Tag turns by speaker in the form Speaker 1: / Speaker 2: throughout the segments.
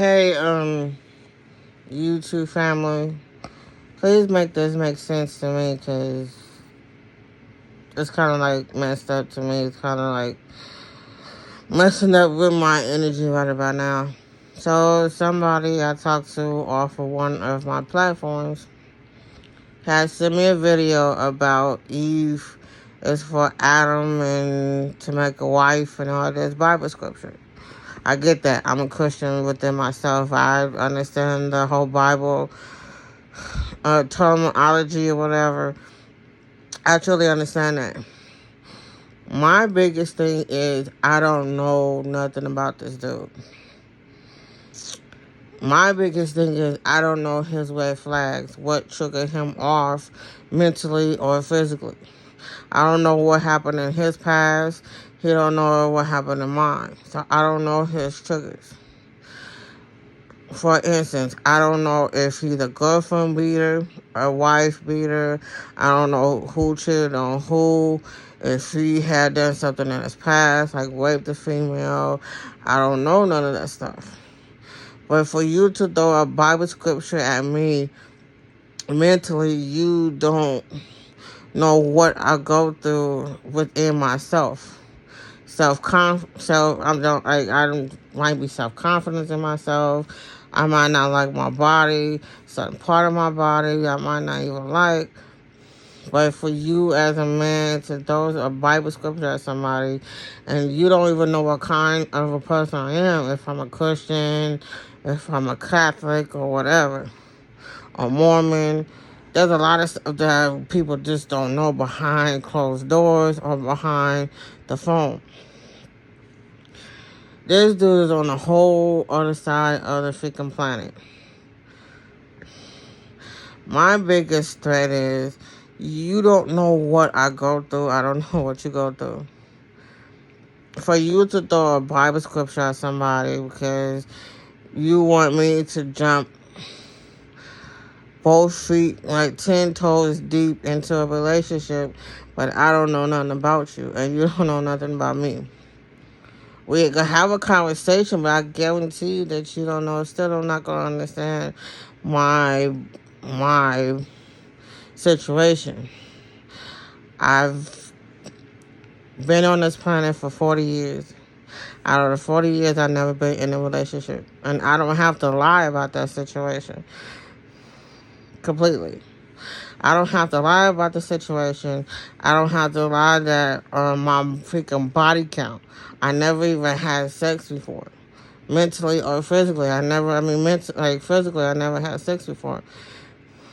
Speaker 1: Hey, YouTube family, please make this make sense to me because it's kind of like messed up to me. It's kind of like messing up with my energy right about now. So, somebody I talked to off of one of my platforms has sent me a video about Eve is for Adam and to make a wife and all this Bible scripture. I get that. I'm a Christian within myself. I understand the whole Bible terminology or whatever. I truly understand that. My biggest thing is I don't know nothing about this dude. My biggest thing is I don't know his red flags, what triggered him off mentally or physically. I don't know what happened in his past. He don't know what happened in mine. So I don't know his triggers. For instance, I don't know if he's a girlfriend beater, a wife beater. I don't know who cheated on who. If he had done something in his past, like raped a female. I don't know none of that stuff. But for you to throw a Bible scripture at me, mentally, you don't know what I go through within myself. I might be self-confident in myself. I might not like my body, certain part of my body I might not even like. But for you as a man to throw a Bible scripture at somebody and you don't even know what kind of a person I am, if I'm a Christian, if I'm a Catholic or whatever, or Mormon, there's a lot of stuff that people just don't know behind closed doors or behind the phone. This dude is on the whole other side of the freaking planet. My biggest threat is you don't know what I go through. I don't know what you go through. For you to throw a Bible scripture at somebody because you want me to jump both feet, like 10 toes deep into a relationship, but I don't know nothing about you and you don't know nothing about me. We can have a conversation, but I guarantee you that you don't know. Still, I'm not gonna understand my situation. I've been on this planet for 40 years. Out of the 40 years, I've never been in a relationship, and I don't have to lie about that situation completely. I don't have to lie about the situation. I don't have to lie that my freaking body count. I never even had sex before. Mentally or physically. Physically, I never had sex before.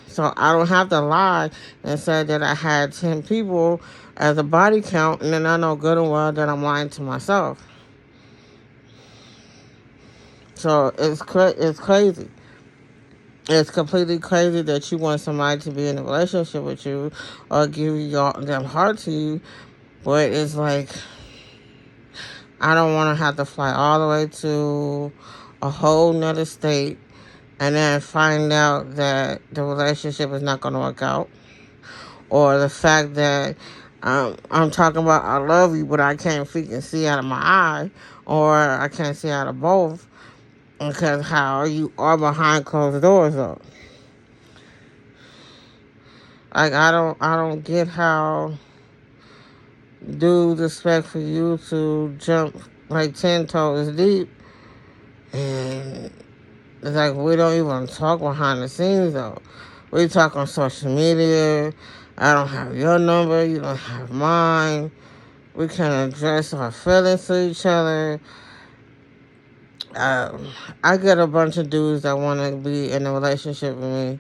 Speaker 1: So I don't have to lie and say that I had 10 people as a body count, and then I know good and well that I'm lying to myself. So it's crazy. It's completely crazy that you want somebody to be in a relationship with you or give them heart to you, but it's like I don't want to have to fly all the way to a whole nother state and then find out that the relationship is not going to work out, or the fact that I'm talking about I love you, but I can't freaking see out of my eye, or I can't see out of both, because how you are behind closed doors though. Like I don't get how dudes expect for you to jump like 10 toes deep, and it's like we don't even talk behind the scenes though. We talk on social media. I don't have your number. You don't have mine. We can address our feelings to each other. I get a bunch of dudes that want to be in a relationship with me,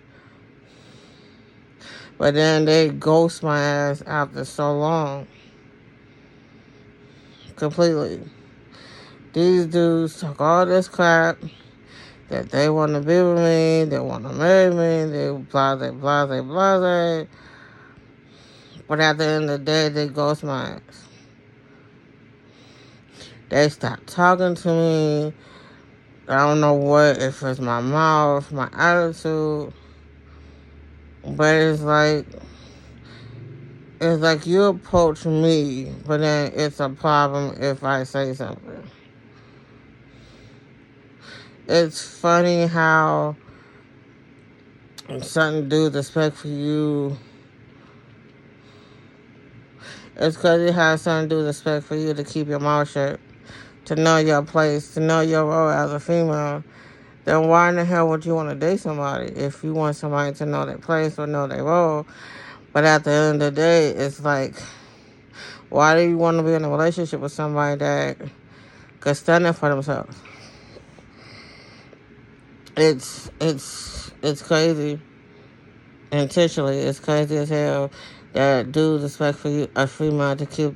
Speaker 1: but then they ghost my ass after so long. Completely. These dudes talk all this crap that they want to be with me, they want to marry me, they blase, blase, blase. But at the end of the day, they ghost my ass. They stop talking to me. I don't know what, if it's my mouth, my attitude. But it's like you approach me, but then it's a problem if I say something. It's funny how certain dudes expect for you. It's crazy how certain dudes expect for you to keep your mouth shut, to know your place, to know your role as a female. Then why in the hell would you want to date somebody if you want somebody to know their place or know their role? But at the end of the day, it's like, why do you want to be in a relationship with somebody that could stand up for themselves? It's crazy. Intentionally, it's crazy as hell that dudes expect for you, a female to keep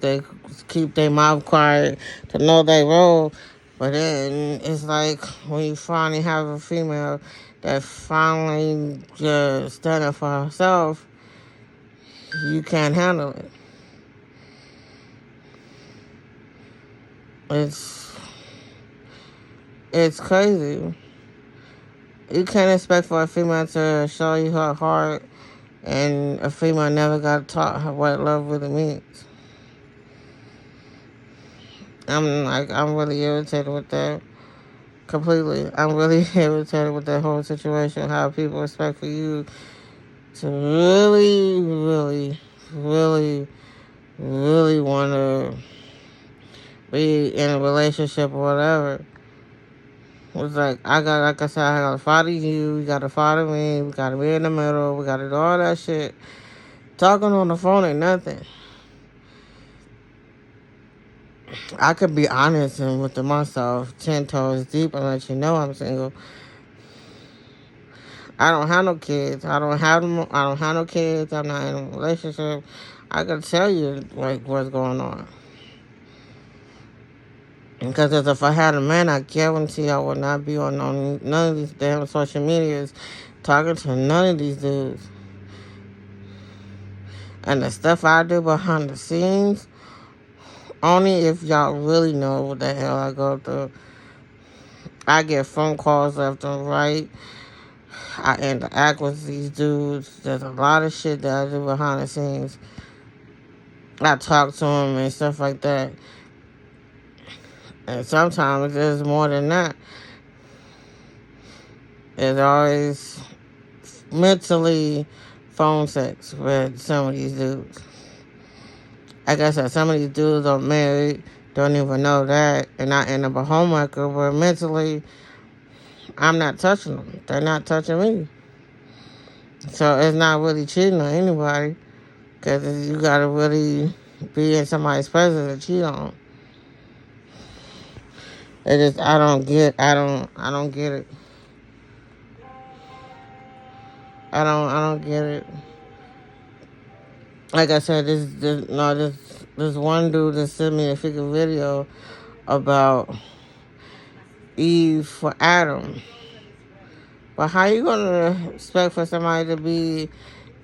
Speaker 1: their mouth quiet, to know their role. But then it's like when you finally have a female that finally just stand up for herself, you can't handle it. It's it's crazy. You can't expect for a female to show you her heart, and a female never got taught her what love really means. I'm really irritated with that. Completely. I'm really irritated with that whole situation. How people expect for you to really want to be in a relationship or whatever. It's like I said, I gotta follow you, you gotta follow me, we gotta be in the middle, we gotta do all that shit. Talking on the phone ain't nothing. I could be honest and with myself 10 toes deep and let you know I'm single. I don't have no kids. I don't have them. I don't have no kids. I'm not in a relationship. I can tell you like what's going on. Because if I had a man, I guarantee I would not be on none of these damn social medias talking to none of these dudes. And the stuff I do behind the scenes, only if y'all really know what the hell I go through. I get phone calls left and right. I interact with these dudes. There's a lot of shit that I do behind the scenes. I talk to them and stuff like that. And sometimes there's more than that. There's always mentally phone sex with some of these dudes. Like I said, some of these dudes are married, don't even know that, and I end up a homewrecker, but mentally, I'm not touching them. They're not touching me. So it's not really cheating on anybody, because you gotta really be in somebody's presence to cheat on. It just, I don't get it. I don't get it. Like I said, this one dude that sent me a freaking video about Eve for Adam. But how you gonna expect for somebody to be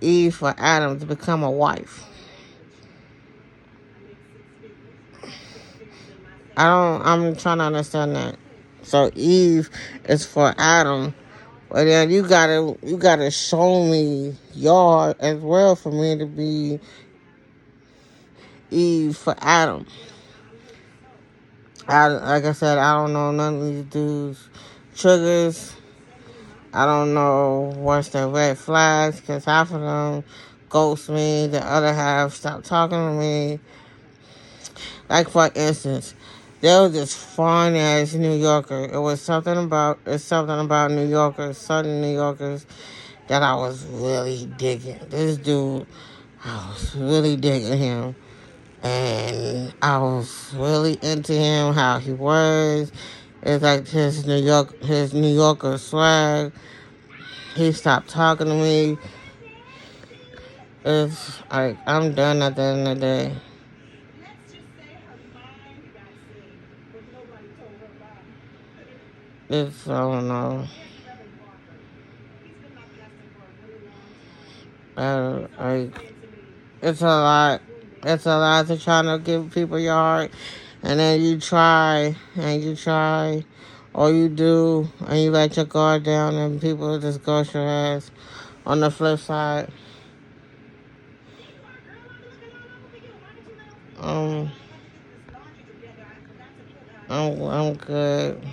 Speaker 1: Eve for Adam to become a wife? I'm trying to understand that. So Eve is for Adam, but then you gotta show me your heart as well for me to be Eve for Adam. Like I said, I don't know none of these dudes' triggers. I don't know what's the red flags, because half of them ghost me, the other half stop talking to me. Like, for instance, there was this fine ass New Yorker. It's something about New Yorkers, Southern New Yorkers, that I was really digging. This dude, I was really digging him. And I was really into him, how he was. It's like his New Yorker swag. He stopped talking to me. It's like, I'm done at the end of the day. I don't know. Like, it's a lot. It's a lot to try to give people your heart. And then you try, or you do, and you let your guard down, and people just ghost your ass. On the flip side, um, I'm good.